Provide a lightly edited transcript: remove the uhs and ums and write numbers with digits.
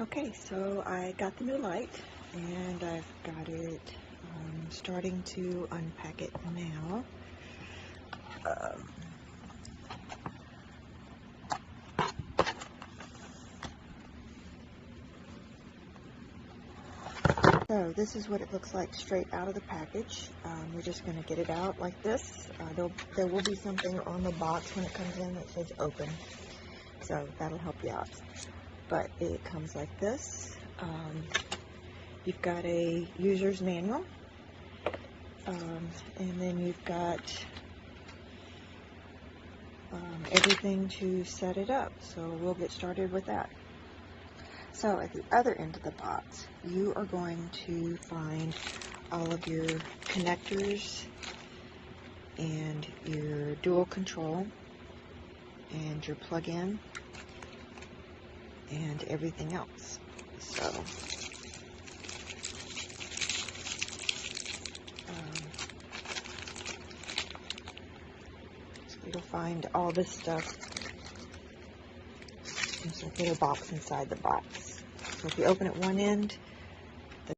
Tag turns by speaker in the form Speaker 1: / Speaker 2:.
Speaker 1: Okay, so I got the new light and I've got it starting to unpack it now. So this is what it looks like straight out of the package. We're just going to get it out like this. There will be something on the box when it comes in that says open, so that'll help you out. But it comes like this. You've got a user's manual, and then you've got everything to set it up. So we'll get started with that. So at the other end of the box, you are going to find all of your connectors and your dual control and your plug-in and everything else. So you'll find all this stuff. There's a little box inside the box. So if you open at one end,